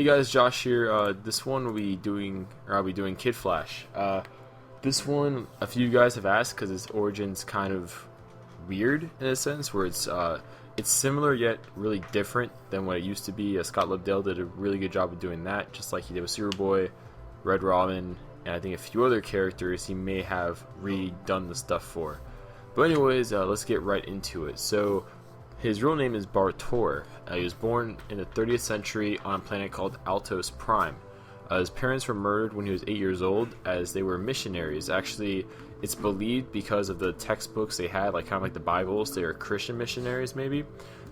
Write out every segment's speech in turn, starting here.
Hey guys, Josh here. This one I'll be doing Kid Flash. This one, a few guys have asked because its origin's kind of weird in a sense, where it's similar yet really different than what it used to be. Scott Lobdell did a really good job of doing that, just like he did with Superboy, Red Robin, and I think a few other characters he may have redone the stuff for. But anyways, let's get right into it. So, his real name is Bartor. He was born in the 30th century on a planet called Altos Prime. His parents were murdered when he was 8 years old, as they were missionaries. Actually, it's believed because of the textbooks they had, like kind of like the Bibles, they were Christian missionaries maybe.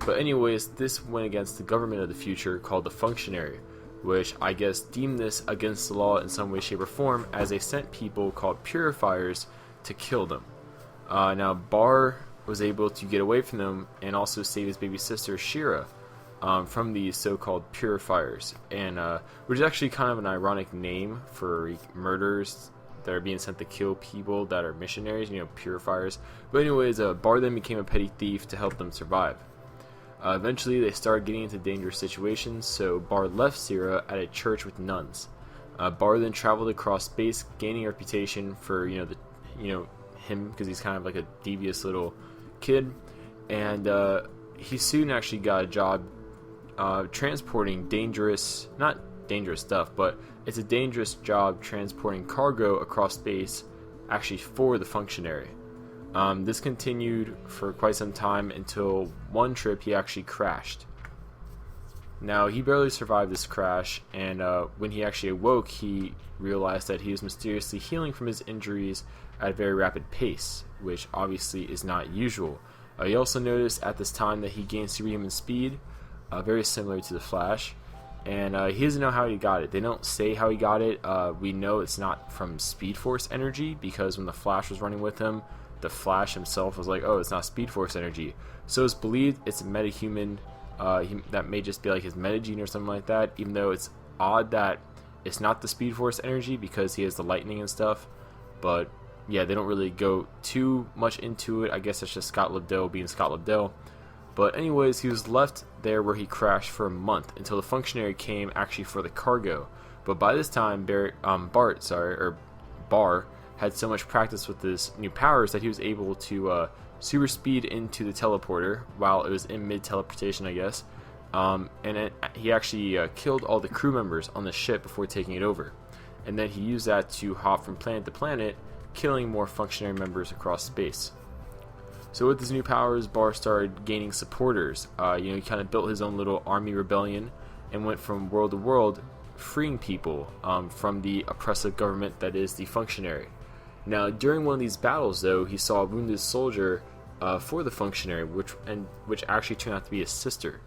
But anyways, this went against the government of the future called the Functionary, which I guess deemed this against the law in some way, shape, or form, as they sent people called purifiers to kill them. Now, Bar was able to get away from them and also save his baby sister Shira from these so-called purifiers, and which is actually kind of an ironic name for murderers that are being sent to kill people that are missionaries, purifiers. But anyways, Bar then became a petty thief to help them survive. Eventually, they started getting into dangerous situations, so Bar left Shira at a church with nuns. Bar then traveled across space, gaining a reputation for him, because he's kind of like a devious little kid, and he soon actually got a job transporting not dangerous stuff, but it's a dangerous job transporting cargo across space, actually for the Functionary. This continued for quite some time until one trip he actually crashed. Now, he barely survived this crash, and when he actually awoke, he realized that he was mysteriously healing from his injuries at a very rapid pace, which obviously is not usual. He also noticed at this time that he gained superhuman speed, very similar to the Flash, and he doesn't know how he got it. They don't say how he got it. We know it's not from Speed Force energy, because when the Flash was running with him, the Flash himself was like, oh, it's not Speed Force energy. So it's believed it's a metahuman, that may just be like his metagene or something like that, even though it's odd that it's not the Speed Force energy because he has the lightning and stuff. But yeah, they don't really go too much into it. I guess it's just Scott Lobdell being Scott Lobdell. But anyways, he was left there where he crashed for a month until the Functionary came actually for the cargo. But by this time, Bar had so much practice with his new powers that he was able to super speed into the teleporter while it was in mid-teleportation, I guess. He actually killed all the crew members on the ship before taking it over. And then he used that to hop from planet to planet, killing more Functionary members across space. So with his new powers, Bar started gaining supporters. He kind of built his own little army rebellion and went from world to world, freeing people from the oppressive government that is the Functionary. Now, during one of these battles, though, he saw a wounded soldier for the Functionary, which actually turned out to be his sister.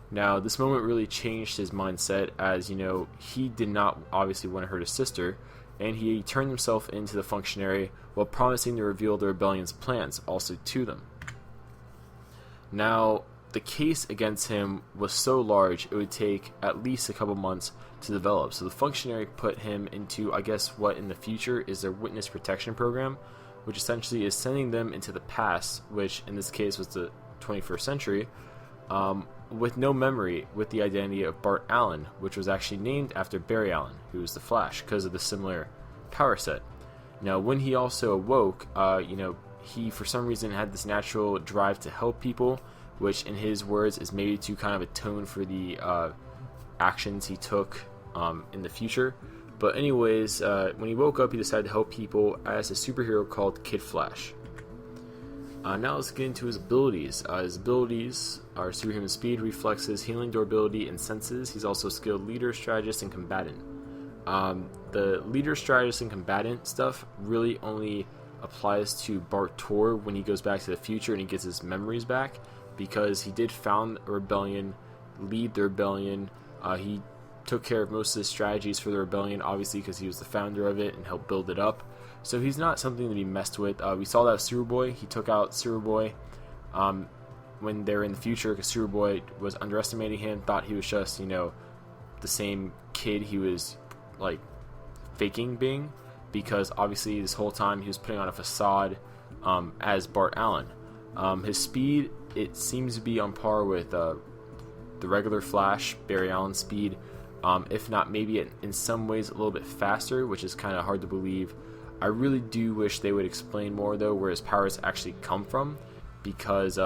Now, this moment really changed his mindset, as he did not obviously want to hurt his sister, and he turned himself into the Functionary while promising to reveal the rebellion's plans also to them. Now, the case against him was so large it would take at least a couple months to develop. So the Functionary put him into, I guess, what in the future is their witness protection program, which essentially is sending them into the past, which in this case was the 21st century, with no memory, with the identity of Bart Allen, which was actually named after Barry Allen, who was the Flash, because of the similar power set. Now, when he also awoke, he for some reason had this natural drive to help people, which in his words is maybe to kind of atone for the actions he took in the future. But anyways, when he woke up, he decided to help people as a superhero called Kid Flash. Now let's get into his abilities. His abilities are superhuman speed, reflexes, healing, durability, and senses. He's also a skilled leader, strategist, and combatant. The leader, strategist, and combatant stuff really only applies to Bartor when he goes back to the future and he gets his memories back, because he did found a rebellion, lead the rebellion. He took care of most of the strategies for the rebellion, obviously because he was the founder of it and helped build it up. So he's not something that he messed with. We saw that with Superboy. He took out Superboy when they were in the future, because Superboy was underestimating him, thought he was just, the same kid he was, faking being, because obviously this whole time he was putting on a facade as Bart Allen. His speed, it seems to be on par with the regular Flash, Barry Allen's speed. if not maybe in some ways a little bit faster, which is kind of hard to believe. I really do wish they would explain more though where his powers actually come from, because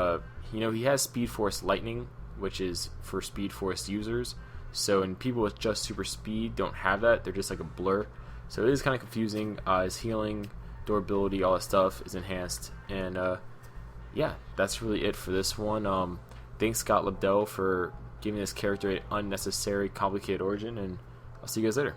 he has Speed Force Lightning, which is for Speed Force users. So, and people with just super speed don't have that. They're just like a blur. So it is kind of confusing. His healing, durability, all that stuff is enhanced. And yeah, that's really it for this one. Thanks Scott Lobdell for giving this character an unnecessary, complicated origin, and I'll see you guys later.